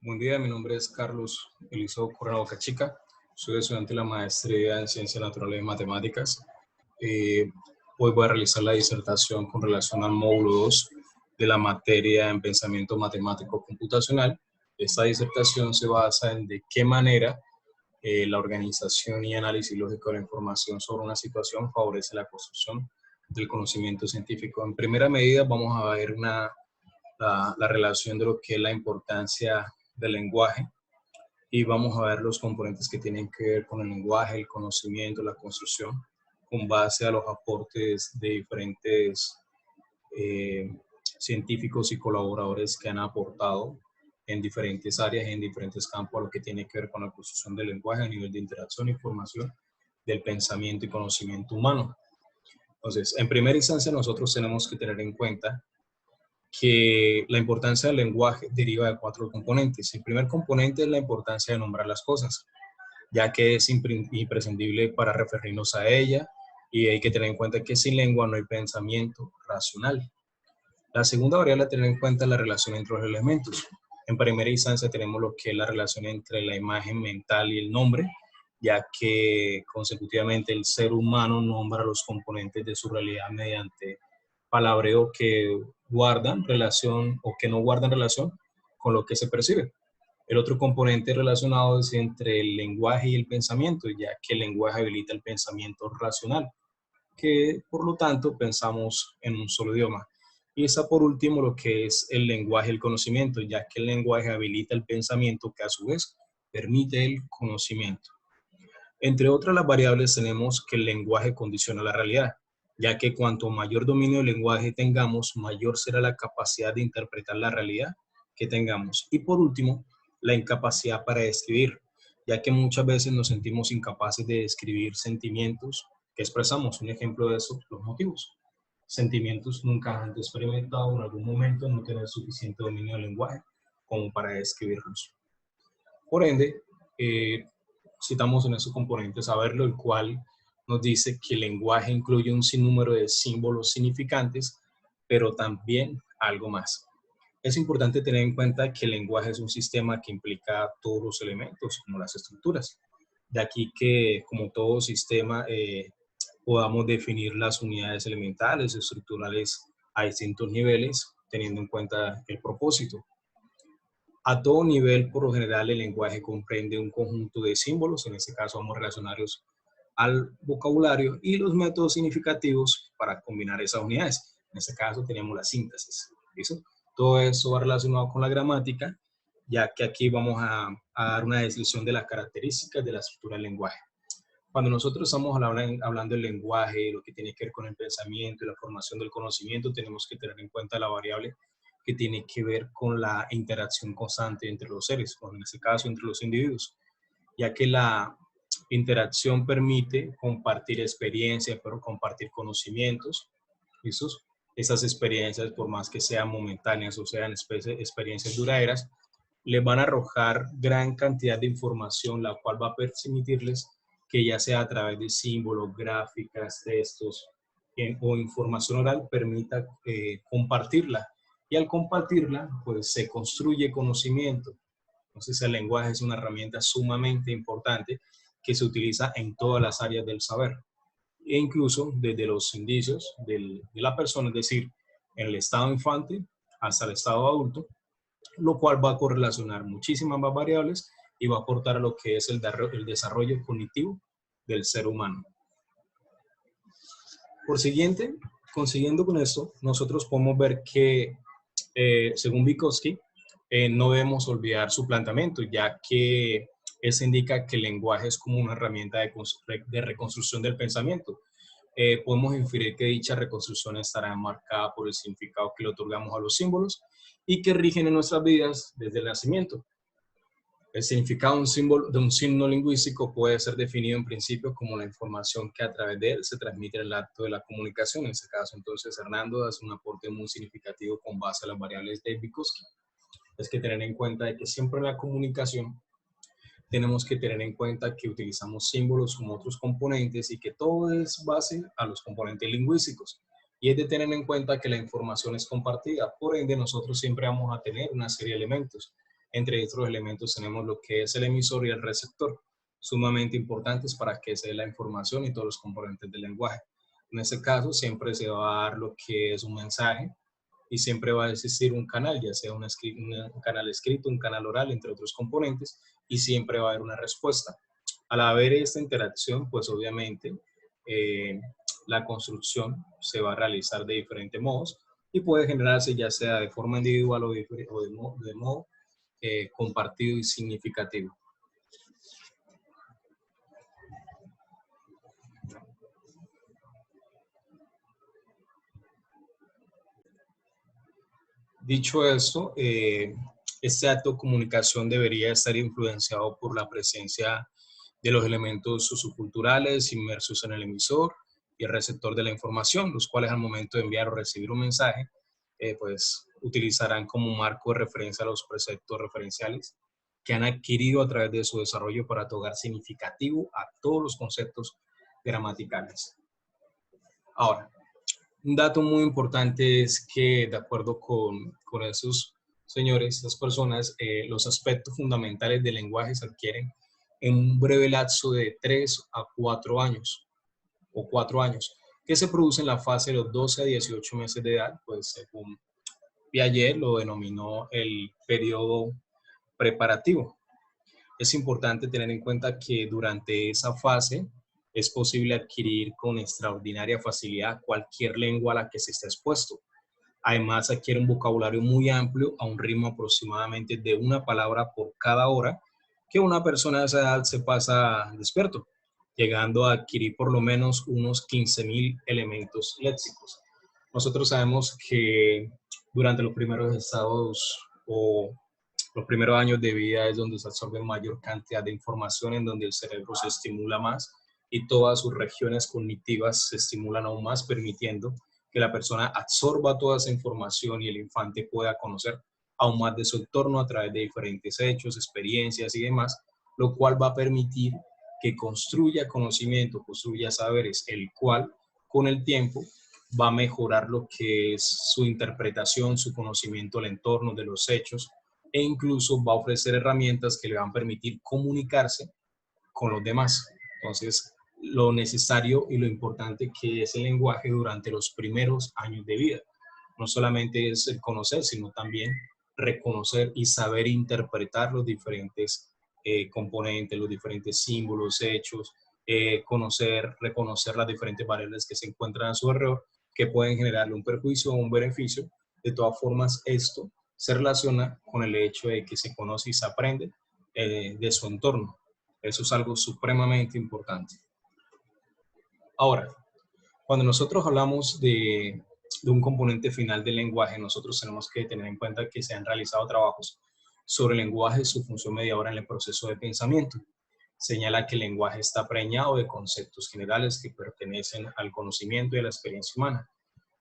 Buen día, mi nombre es Carlos Eliseo Corrado Cachica, soy estudiante de la maestría en Ciencias Naturales y Matemáticas. Eh, Hoy voy a realizar la disertación con relación al módulo 2 de la materia en Pensamiento Matemático Computacional. Esta disertación se basa en de qué manera la organización y análisis lógico de la información sobre una situación favorece la construcción del conocimiento científico. En primera medida vamos a ver la relación de lo que es la importancia del lenguaje y vamos a ver los componentes que tienen que ver con el lenguaje, el conocimiento, la construcción, con base a los aportes de diferentes eh, científicos y colaboradores que han aportado en diferentes áreas, en diferentes campos, a lo que tiene que ver con la construcción del lenguaje a nivel de interacción, información, del pensamiento y conocimiento humano. Entonces, en primera instancia, nosotros tenemos que tener en cuenta que la importancia del lenguaje deriva de 4 componentes. El primer componente es la importancia de nombrar las cosas, ya que es imprescindible para referirnos a ella y hay que tener en cuenta que sin lengua no hay pensamiento racional. La segunda variable a tener en cuenta es la relación entre los elementos. En primera instancia tenemos lo que es la relación entre la imagen mental y el nombre, ya que consecutivamente el ser humano nombra los componentes de su realidad mediante palabreo que guardan relación o que no guardan relación con lo que se percibe. El otro componente relacionado es entre el lenguaje y el pensamiento, ya que el lenguaje habilita el pensamiento racional, que por lo tanto pensamos en un solo idioma. Y está por último lo que es el lenguaje y el conocimiento, ya que el lenguaje habilita el pensamiento que a su vez permite el conocimiento. Entre otras las variables tenemos que el lenguaje condiciona la realidad, ya que cuanto mayor dominio del lenguaje tengamos, mayor será la capacidad de interpretar la realidad que tengamos. Y por último, la incapacidad para describir, ya que muchas veces nos sentimos incapaces de describir sentimientos que expresamos. Un ejemplo de eso, los motivos. Sentimientos nunca han experimentado en algún momento no tener suficiente dominio del lenguaje como para describirlos. Por ende, citamos en esos componentes saberlo, el cual nos dice que el lenguaje incluye un sinnúmero de símbolos significantes, pero también algo más. Es importante tener en cuenta que el lenguaje es un sistema que implica todos los elementos, como las estructuras. De aquí que, como todo sistema, podamos definir las unidades elementales, estructurales a distintos niveles, teniendo en cuenta el propósito. A todo nivel, por lo general, el lenguaje comprende un conjunto de símbolos, en este caso vamos a relacionarlos al vocabulario y los métodos significativos para combinar esas unidades. En este caso tenemos la síntesis. ¿Listo? Todo eso va relacionado con la gramática, ya que aquí vamos a dar una descripción de las características de la estructura del lenguaje. Cuando nosotros estamos hablando del lenguaje, lo que tiene que ver con el pensamiento y la formación del conocimiento, tenemos que tener en cuenta la variable que tiene que ver con la interacción constante entre los seres, o en este caso entre los individuos, ya que la interacción permite compartir experiencias, pero compartir conocimientos. Esas experiencias, por más que sean momentáneas o sean experiencias duraderas, les van a arrojar gran cantidad de información, la cual va a permitirles que ya sea a través de símbolos, gráficas, textos o información oral, permita compartirla. Y al compartirla, pues se construye conocimiento. Entonces el lenguaje es una herramienta sumamente importante que se utiliza en todas las áreas del saber. E incluso desde los indicios de la persona, es decir, en el estado infante hasta el estado adulto, lo cual va a correlacionar muchísimas más variables y va a aportar a lo que es el desarrollo cognitivo del ser humano. Por siguiente, consiguiendo con esto, nosotros podemos ver que, según Vygotsky, no debemos olvidar su planteamiento, ya que eso indica que el lenguaje es como una herramienta de reconstrucción del pensamiento. Podemos inferir que dicha reconstrucción estará marcada por el significado que le otorgamos a los símbolos y que rigen en nuestras vidas desde el nacimiento. El significado de un signo lingüístico puede ser definido en principio como la información que a través de él se transmite en el acto de la comunicación. En este caso, entonces, Hernando hace un aporte muy significativo con base a las variables de Vygotsky. Es que tener en cuenta de que siempre en la comunicación tenemos que tener en cuenta que utilizamos símbolos como otros componentes y que todo es base a los componentes lingüísticos. Y es de tener en cuenta que la información es compartida, por ende nosotros siempre vamos a tener una serie de elementos. Entre otros elementos tenemos lo que es el emisor y el receptor, sumamente importantes para que se dé la información y todos los componentes del lenguaje. En este caso, siempre se va a dar lo que es un mensaje y siempre va a existir un canal, ya sea un canal escrito, un canal oral, entre otros componentes, y siempre va a haber una respuesta. Al haber esta interacción, pues obviamente la construcción se va a realizar de diferentes modos y puede generarse ya sea de forma individual o de modo compartido y significativo. Dicho esto, este acto de comunicación debería estar influenciado por la presencia de los elementos socioculturales inmersos en el emisor y el receptor de la información, los cuales al momento de enviar o recibir un mensaje, pues utilizarán como marco de referencia los preceptos referenciales que han adquirido a través de su desarrollo para otorgar significativo a todos los conceptos gramaticales. Ahora, un dato muy importante es que, de acuerdo con esos señores, esas personas, los aspectos fundamentales del lenguaje se adquieren en un breve lapso de 3 a 4 años, o 4 años, que se produce en la fase de los 12 a 18 meses de edad, pues según Piaget lo denominó el periodo preparativo. Es importante tener en cuenta que durante esa fase es posible adquirir con extraordinaria facilidad cualquier lengua a la que se esté expuesto. Además, adquiere un vocabulario muy amplio a un ritmo aproximadamente de una palabra por cada hora que una persona de esa edad se pasa despierto, llegando a adquirir por lo menos unos 15.000 elementos léxicos. Nosotros sabemos que durante los primeros estados o los primeros años de vida es donde se absorbe mayor cantidad de información, en donde el cerebro se estimula más y todas sus regiones cognitivas se estimulan aún más, permitiendo que la persona absorba toda esa información y el infante pueda conocer aún más de su entorno a través de diferentes hechos, experiencias y demás, lo cual va a permitir que construya conocimiento, construya saberes, el cual con el tiempo va a mejorar lo que es su interpretación, su conocimiento del entorno, de los hechos, e incluso va a ofrecer herramientas que le van a permitir comunicarse con los demás. Entonces, lo necesario y lo importante que es el lenguaje durante los primeros años de vida. No solamente es el conocer, sino también reconocer y saber interpretar los diferentes componentes, los diferentes símbolos, hechos, reconocer las diferentes variables que se encuentran a su alrededor, que pueden generarle un perjuicio o un beneficio. De todas formas, esto se relaciona con el hecho de que se conoce y se aprende de su entorno. Eso es algo supremamente importante. Ahora, cuando nosotros hablamos de un componente final del lenguaje, nosotros tenemos que tener en cuenta que se han realizado trabajos sobre el lenguaje y su función mediadora en el proceso de pensamiento. Señala que el lenguaje está preñado de conceptos generales que pertenecen al conocimiento y a la experiencia humana.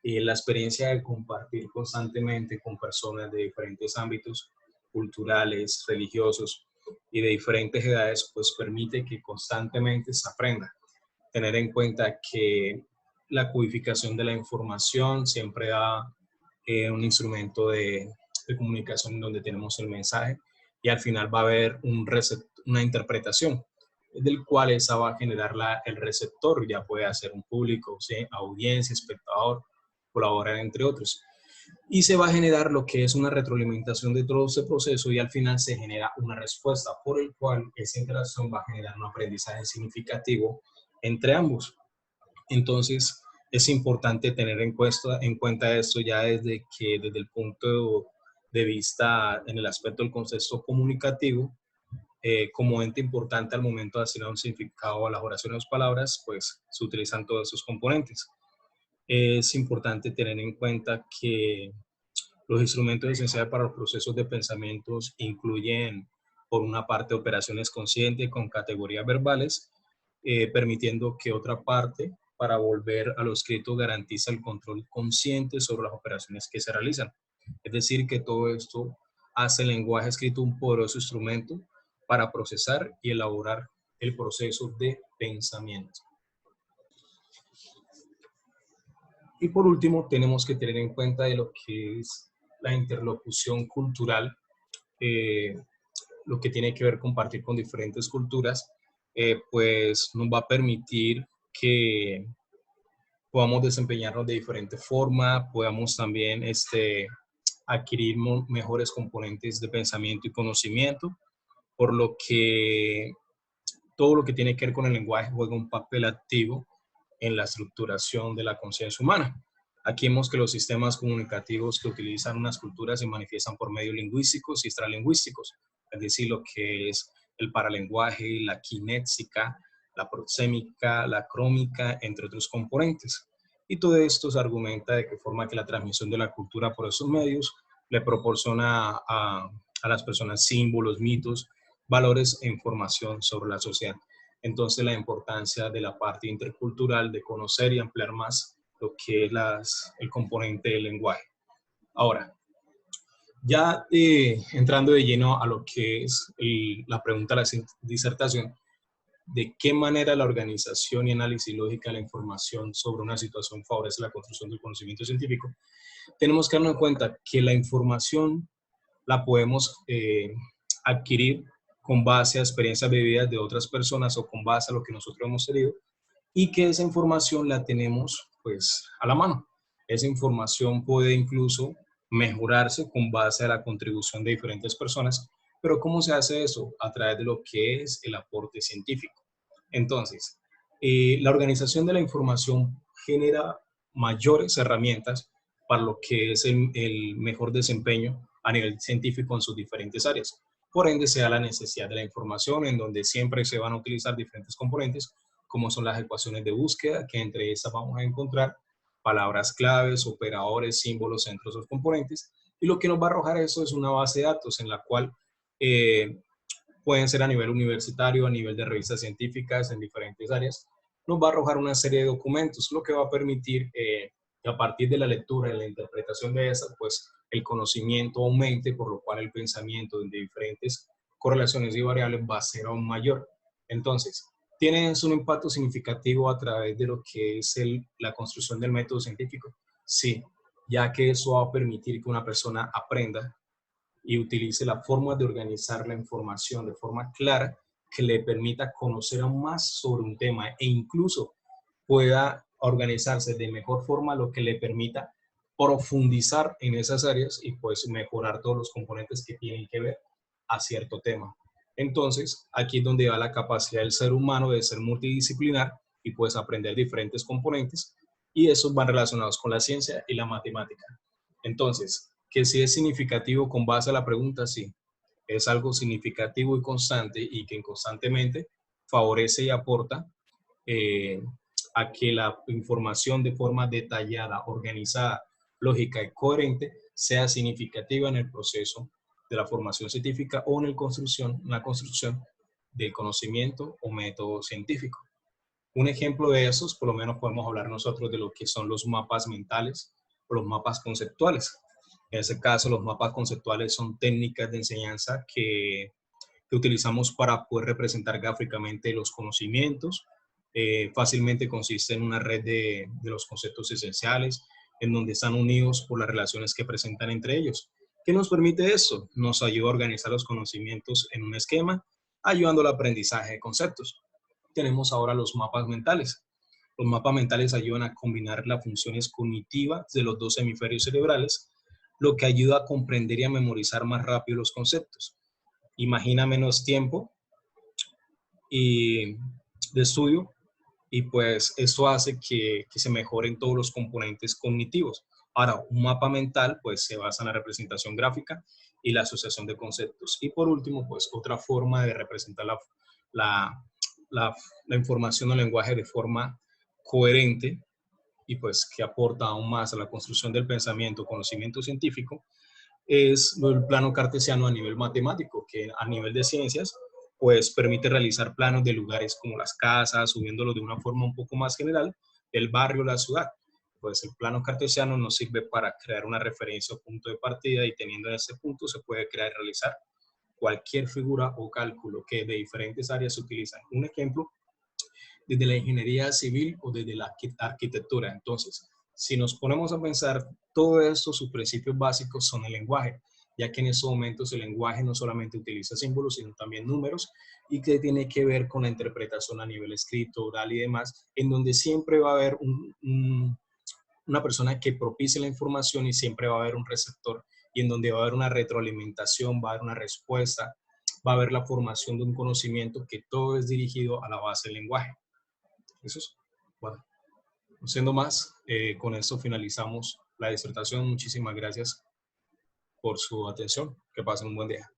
Y la experiencia de compartir constantemente con personas de diferentes ámbitos culturales, religiosos y de diferentes edades, pues permite que constantemente se aprenda. Tener en cuenta que la codificación de la información siempre da un instrumento de comunicación donde tenemos el mensaje y al final va a haber una interpretación del cual esa va a generar el receptor, ya puede ser un público, ¿sí? Audiencia, espectador, colaborar entre otros. Y se va a generar lo que es una retroalimentación de todo ese proceso y al final se genera una respuesta por el cual esa interacción va a generar un aprendizaje significativo entre ambos. Entonces, es importante tener en cuenta esto ya desde el punto de vista en el aspecto del contexto comunicativo, como ente importante al momento de asignar un significado a las oraciones o palabras, pues se utilizan todos esos componentes. Es importante tener en cuenta que los instrumentos esenciales para los procesos de pensamientos incluyen, por una parte, operaciones conscientes con categorías verbales, permitiendo que otra parte, para volver a lo escrito, garantiza el control consciente sobre las operaciones que se realizan. Es decir, que todo esto hace el lenguaje escrito un poderoso instrumento para procesar y elaborar el proceso de pensamiento. Y por último, tenemos que tener en cuenta de lo que es la interlocución cultural eh, lo que tiene que ver compartir con diferentes culturas, pues nos va a permitir que podamos desempeñarnos de diferente forma, podamos también adquirir mejores componentes de pensamiento y conocimiento, por lo que todo lo que tiene que ver con el lenguaje juega un papel activo en la estructuración de la conciencia humana. Aquí vemos que los sistemas comunicativos que utilizan unas culturas se manifiestan por medios lingüísticos y extralingüísticos, es decir, lo que es el paralenguaje, la kinésica, la proxémica, la crómica, entre otros componentes. Y todo esto se argumenta de que forma que la transmisión de la cultura por esos medios le proporciona a las personas símbolos, mitos, valores e información sobre la sociedad. Entonces, la importancia de la parte intercultural, de conocer y ampliar más lo que es el componente del lenguaje. Ahora, ya entrando de lleno a lo que es la pregunta de la disertación, de qué manera la organización y análisis lógica de la información sobre una situación favorece la construcción del conocimiento científico, tenemos que darnos cuenta que la información la podemos adquirir con base a experiencias vividas de otras personas o con base a lo que nosotros hemos tenido, y que esa información la tenemos pues a la mano. Esa información puede incluso mejorarse con base a la contribución de diferentes personas, pero ¿cómo se hace eso? A través de lo que es el aporte científico. Entonces, la organización de la información genera mayores herramientas para lo que es el mejor desempeño a nivel científico en sus diferentes áreas. Por ende, se da la necesidad de la información, en donde siempre se van a utilizar diferentes componentes, como son las ecuaciones de búsqueda, que entre esas vamos a encontrar palabras claves, operadores, símbolos entre esos componentes, y lo que nos va a arrojar eso es una base de datos en la cual pueden ser a nivel universitario, a nivel de revistas científicas en diferentes áreas, nos va a arrojar una serie de documentos, lo que va a permitir que a partir de la lectura y la interpretación de esas, pues el conocimiento aumente, por lo cual el pensamiento de diferentes correlaciones y variables va a ser aún mayor. Entonces, ¿tienen un impacto significativo a través de lo que es la construcción del método científico? Sí, ya que eso va a permitir que una persona aprenda y utilice la forma de organizar la información de forma clara que le permita conocer aún más sobre un tema e incluso pueda organizarse de mejor forma, lo que le permita profundizar en esas áreas y pues mejorar todos los componentes que tienen que ver a cierto tema. Entonces, aquí es donde va la capacidad del ser humano de ser multidisciplinar y pues aprender diferentes componentes, y esos van relacionados con la ciencia y la matemática. Entonces, que si es significativo con base a la pregunta, sí, es algo significativo y constante, y que constantemente favorece y aporta eh, a que la información de forma detallada, organizada, lógica y coherente sea significativa en el proceso de la formación científica o en la construcción del conocimiento o método científico. Un ejemplo de esos, por lo menos podemos hablar nosotros de lo que son los mapas mentales o los mapas conceptuales. En ese caso, los mapas conceptuales son técnicas de enseñanza que utilizamos para poder representar gráficamente los conocimientos. Fácilmente consiste en una red de los conceptos esenciales, en donde están unidos por las relaciones que presentan entre ellos. ¿Qué nos permite eso? Nos ayuda a organizar los conocimientos en un esquema, ayudando al aprendizaje de conceptos. Tenemos ahora los mapas mentales. Los mapas mentales ayudan a combinar las funciones cognitivas de los dos hemisferios cerebrales, lo que ayuda a comprender y a memorizar más rápido los conceptos. Imagina menos tiempo y de estudio, y pues esto hace que se mejoren todos los componentes cognitivos. Ahora, un mapa mental pues se basa en la representación gráfica y la asociación de conceptos. Y por último, pues otra forma de representar la, la información o lenguaje de forma coherente y pues que aporta aún más a la construcción del pensamiento, conocimiento científico, es el plano cartesiano a nivel matemático, que a nivel de ciencias, pues permite realizar planos de lugares como las casas, subiéndolo de una forma un poco más general, el barrio, la ciudad. Pues el plano cartesiano nos sirve para crear una referencia o punto de partida, y teniendo ese punto se puede crear y realizar cualquier figura o cálculo que de diferentes áreas se utilizan. Un ejemplo, desde la ingeniería civil o desde la arquitectura. Entonces, si nos ponemos a pensar, todo esto, sus principios básicos son el lenguaje. ya que en estos momentos el lenguaje no solamente utiliza símbolos, sino también números, y que tiene que ver con la interpretación a nivel escrito, oral y demás, en donde siempre va a haber una persona que propicie la información y siempre va a haber un receptor, y en donde va a haber una retroalimentación, va a haber una respuesta, va a haber la formación de un conocimiento, que todo es dirigido a la base del lenguaje. Eso es, bueno, no siendo más, con esto finalizamos la disertación. Muchísimas gracias por su atención. Que pasen un buen día.